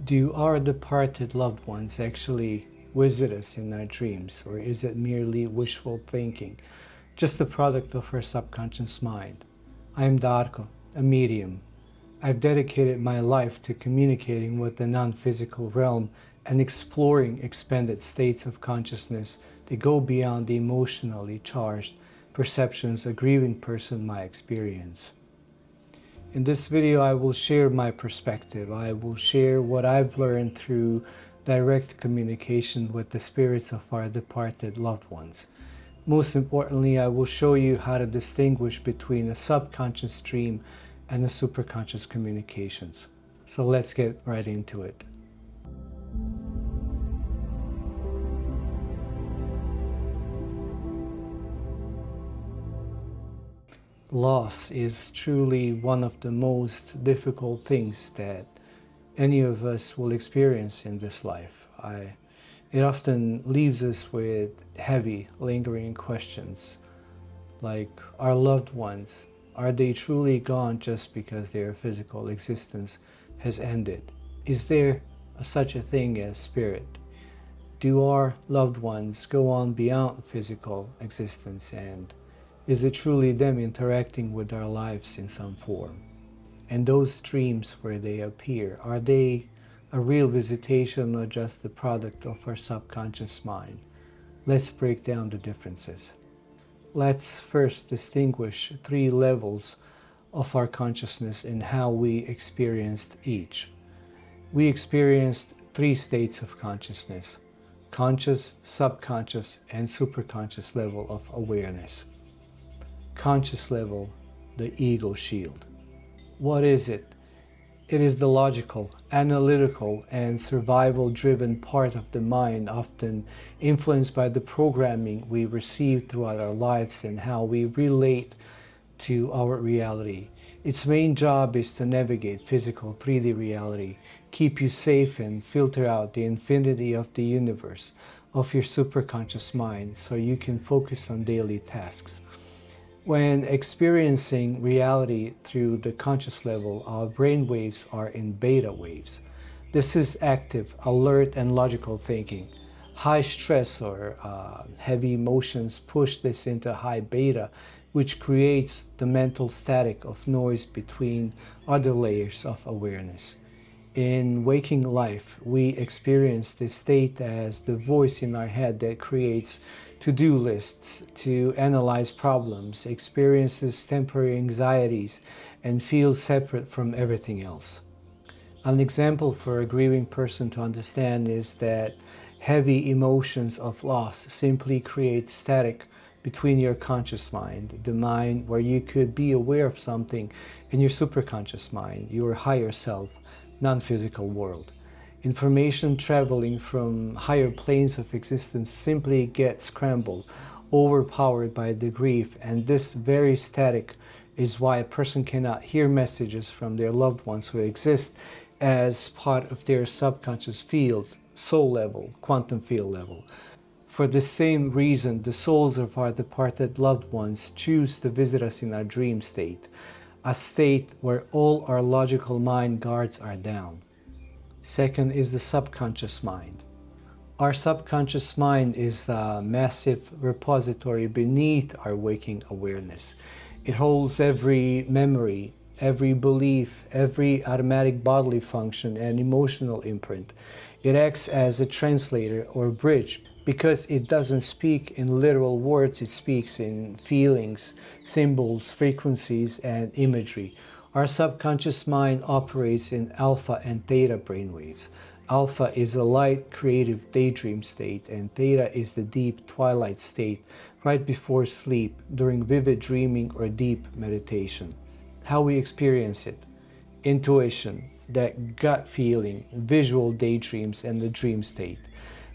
Do our departed loved ones actually visit us in our dreams, or is it merely wishful thinking, just the product of our subconscious mind? I am Darko, a medium. I've dedicated my life to communicating with the non-physical realm and exploring expanded states of consciousness that go beyond the emotionally charged perceptions a grieving person might experience. In this video, I will share my perspective. I will share what I've learned through direct communication with the spirits of our departed loved ones. Most importantly, I will show you how to distinguish between a subconscious dream and a superconscious communications. So let's get right into it. Loss is truly one of the most difficult things that any of us will experience in this life. It often leaves us with heavy, lingering questions like, our loved ones, are they truly gone just because their physical existence has ended? Is there such a thing as spirit? Do our loved ones go on beyond physical existence, and is it truly them interacting with our lives in some form? And those dreams where they appear, are they a real visitation or just the product of our subconscious mind? Let's break down the differences. Let's first distinguish three levels of our consciousness and how we experienced each. We experienced three states of consciousness: conscious, subconscious, and superconscious level of awareness. Conscious level, the ego shield. What is it? It is the logical, analytical, and survival-driven part of the mind, often influenced by the programming we received throughout our lives and how we relate to our reality. Its main job is to navigate physical 3D reality, keep you safe, and filter out the infinity of the universe of your superconscious mind so you can focus on daily tasks. When experiencing reality through the conscious level, our brain waves are in beta waves. This is active, alert, and logical thinking. High stress or heavy emotions push this into high beta, which creates the mental static of noise between other layers of awareness. In waking life, we experience this state as the voice in our head that creates to-do lists to analyze problems, experiences temporary anxieties, and feels separate from everything else. An example for a grieving person to understand is that heavy emotions of loss simply create static between your conscious mind, the mind where you could be aware of something, and your superconscious mind, your higher self, non-physical world. Information traveling from higher planes of existence simply gets scrambled, overpowered by the grief, and this very static is why a person cannot hear messages from their loved ones who exist as part of their subconscious field, soul level, quantum field level. For the same reason, the souls of our departed loved ones choose to visit us in our dream state, a state where all our logical mind guards are down. Second is the subconscious mind. Our subconscious mind is a massive repository beneath our waking awareness. It holds every memory, every belief, every automatic bodily function and emotional imprint. It acts as a translator or bridge because it doesn't speak in literal words, it speaks in feelings, symbols, frequencies, and imagery. Our subconscious mind operates in alpha and theta brainwaves. Alpha is a light, creative daydream state, and theta is the deep twilight state right before sleep, during vivid dreaming or deep meditation. How we experience it: intuition, that gut feeling, visual daydreams, and the dream state.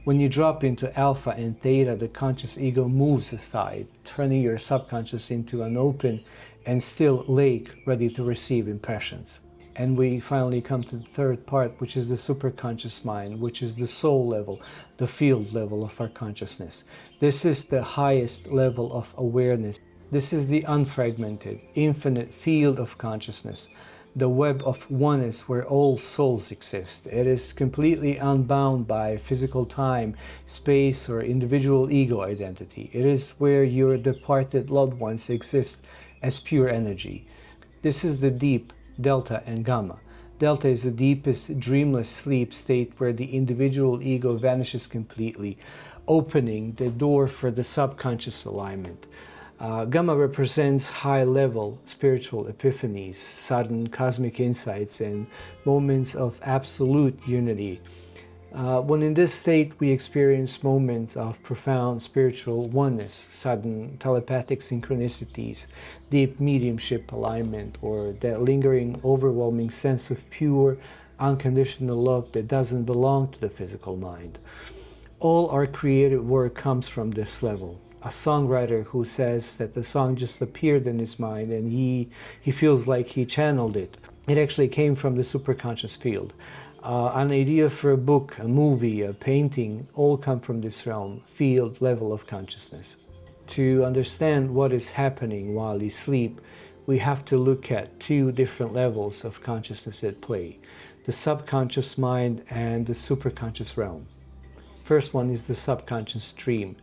When you drop into alpha and theta, the conscious ego moves aside, turning your subconscious into an open and still lake ready to receive impressions. And we finally come to the third part, which is the superconscious mind, which is the soul level, the field level of our consciousness. This is the highest level of awareness. This is the unfragmented, infinite field of consciousness. the web of oneness where all souls exist. It is completely unbound by physical time, space, or individual ego identity. It is where your departed loved ones exist as pure energy. This is the deep delta and gamma. Delta is the deepest dreamless sleep state where the individual ego vanishes completely, opening the door for the subconscious alignment. Gamma represents high-level spiritual epiphanies, sudden cosmic insights, and moments of absolute unity. When in this state, we experience moments of profound spiritual oneness, sudden telepathic synchronicities, deep mediumship alignment, or that lingering, overwhelming sense of pure, unconditional love that doesn't belong to the physical mind. All our creative work comes from this level. A songwriter who says that the song just appeared in his mind and he feels like he channeled it. It actually came from the superconscious field. An idea for a book, a movie, a painting, all come from this realm, field, level of consciousness. To understand what is happening while you sleep, we have to look at two different levels of consciousness at play, the subconscious mind and the superconscious realm. First one is the subconscious dream,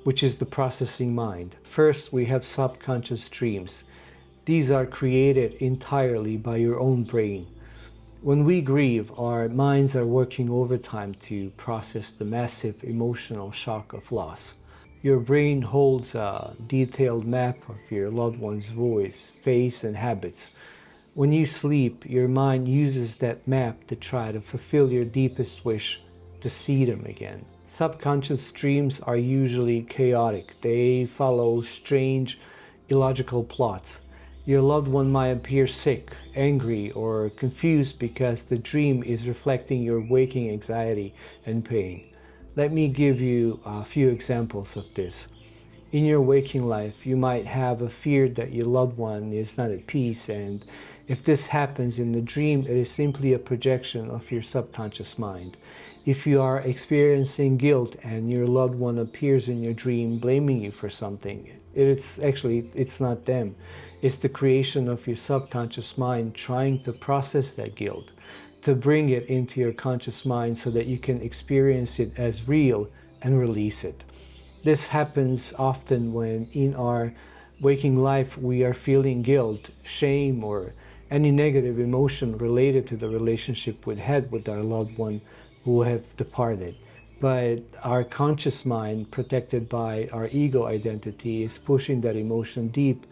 which is the processing mind. First, we have subconscious dreams. These are created entirely by your own brain. When we grieve, our minds are working overtime to process the massive emotional shock of loss. Your brain holds a detailed map of your loved one's voice, face, and habits. When you sleep, your mind uses that map to try to fulfill your deepest wish to see them again. Subconscious dreams are usually chaotic. They follow strange, illogical plots. Your loved one might appear sick, angry, or confused because the dream is reflecting your waking anxiety and pain. Let me give you a few examples of this. In your waking life, you might have a fear that your loved one is not at peace, and if this happens in the dream, it is simply a projection of your subconscious mind. If you are experiencing guilt and your loved one appears in your dream blaming you for something, it's not them. It's the creation of your subconscious mind trying to process that guilt, to bring it into your conscious mind so that you can experience it as real and release it. This happens often when in our waking life we are feeling guilt, shame, or any negative emotion related to the relationship we had with our loved one who have departed. But our conscious mind, protected by our ego identity, is pushing that emotion deep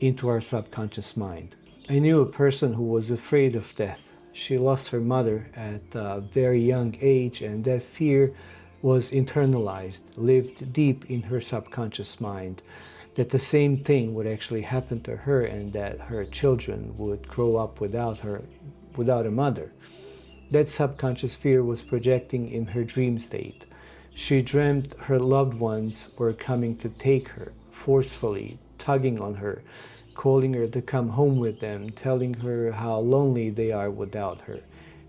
into our subconscious mind. I knew a person who was afraid of death. She lost her mother at a very young age, and that fear was internalized, lived deep in her subconscious mind, that the same thing would actually happen to her and that her children would grow up without a mother. That subconscious fear was projecting in her dream state. She dreamt her loved ones were coming to take her, forcefully tugging on her, calling her to come home with them, telling her how lonely they are without her.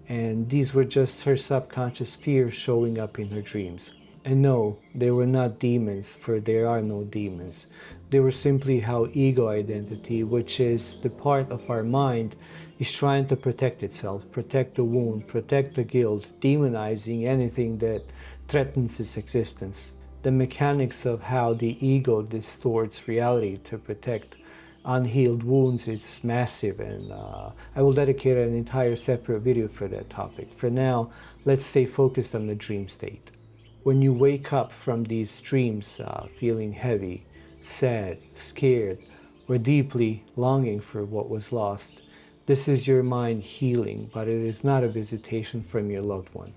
And these were just her subconscious fears showing up in her dreams. And no, they were not demons, for there are no demons. They were simply how ego identity, which is the part of our mind, is trying to protect itself, protect the wound, protect the guilt, demonizing anything that threatens its existence. The mechanics of how the ego distorts reality to protect unhealed wounds is massive, and I will dedicate an entire separate video for that topic. For now, let's stay focused on the dream state. When you wake up from these dreams feeling heavy, sad, scared, or deeply longing for what was lost, this is your mind healing, but it is not a visitation from your loved one.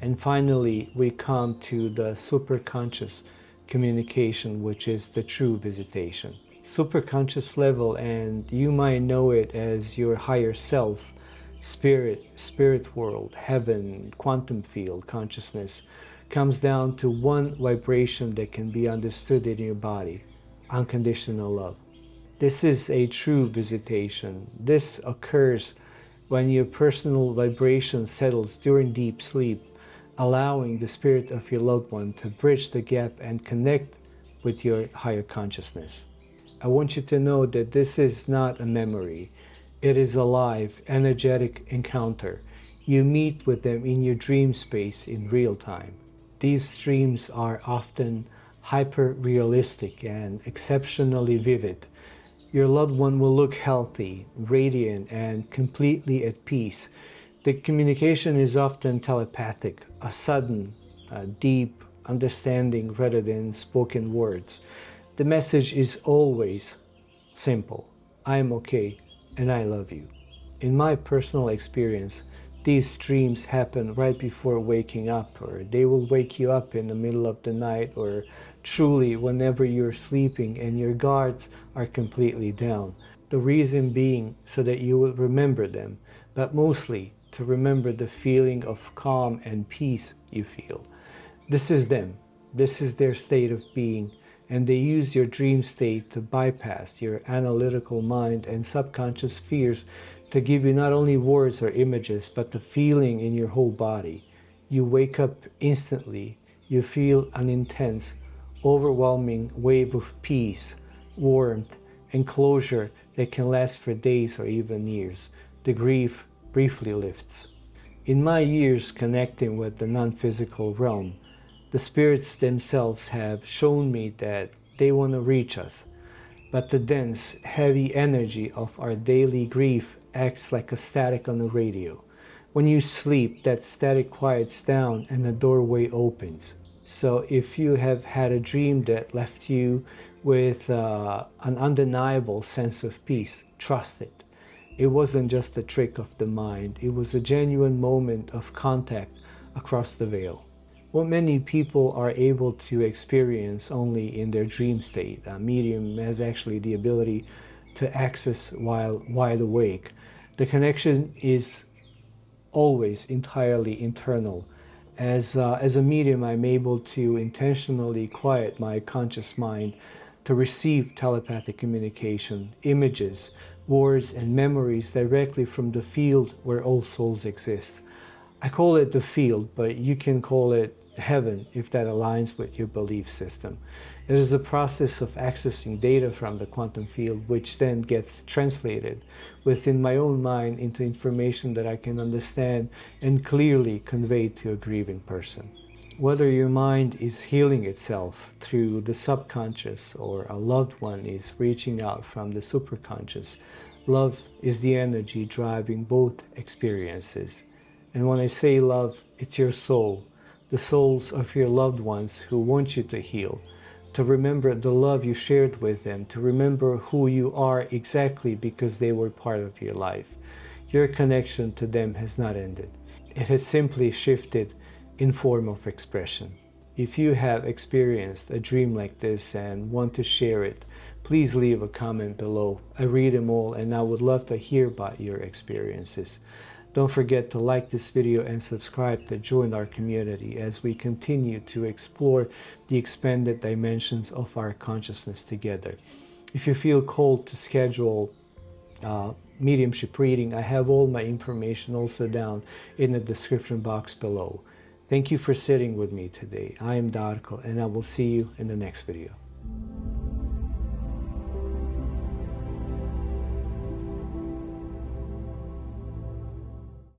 And finally, we come to the superconscious communication, which is the true visitation. Superconscious level, and you might know it as your higher self, spirit world, heaven, quantum field, consciousness, comes down to one vibration that can be understood in your body: unconditional love. This is a true visitation. This occurs when your personal vibration settles during deep sleep, allowing the spirit of your loved one to bridge the gap and connect with your higher consciousness. I want you to know that this is not a memory. It is a live, energetic encounter. You meet with them in your dream space in real time. These dreams are often hyper-realistic and exceptionally vivid. Your loved one will look healthy, radiant, and completely at peace. The communication is often telepathic, a sudden, deep understanding rather than spoken words. The message is always simple: I am okay and I love you. In my personal experience, these dreams happen right before waking up, or they will wake you up in the middle of the night, or truly whenever you're sleeping and your guards are completely down. The reason being so that you will remember them, but mostly to remember the feeling of calm and peace you feel. This is them. This is their state of being, and they use your dream state to bypass your analytical mind and subconscious fears to give you not only words or images, but the feeling in your whole body. You wake up instantly. You feel an intense, overwhelming wave of peace, warmth, and closure that can last for days or even years. The grief briefly lifts. In my years connecting with the non-physical realm, the spirits themselves have shown me that they want to reach us, but the dense, heavy energy of our daily grief acts like a static on the radio. When you sleep, that static quiets down and the doorway opens. So if you have had a dream that left you with an undeniable sense of peace, trust it. It wasn't just a trick of the mind, it was a genuine moment of contact across the veil. What many people are able to experience only in their dream state. A medium has actually the ability to access while wide awake. The connection is always entirely internal. As a medium, I'm able to intentionally quiet my conscious mind to receive telepathic communication, images, words, and memories directly from the field where all souls exist. I call it the field, but you can call it heaven if that aligns with your belief system. It is the process of accessing data from the quantum field, which then gets translated within my own mind into information that I can understand and clearly convey to a grieving person. Whether your mind is healing itself through the subconscious or a loved one is reaching out from the superconscious, love is the energy driving both experiences. And when I say love, it's your soul, the souls of your loved ones who want you to heal, to remember the love you shared with them, to remember who you are exactly because they were part of your life. Your connection to them has not ended. It has simply shifted in form of expression. If you have experienced a dream like this and want to share it, please leave a comment below. I read them all and I would love to hear about your experiences. Don't forget to like this video and subscribe to join our community as we continue to explore the expanded dimensions of our consciousness together. If you feel called to schedule mediumship reading, I have all my information also down in the description box below. Thank you for sitting with me today. I am Darko and I will see you in the next video.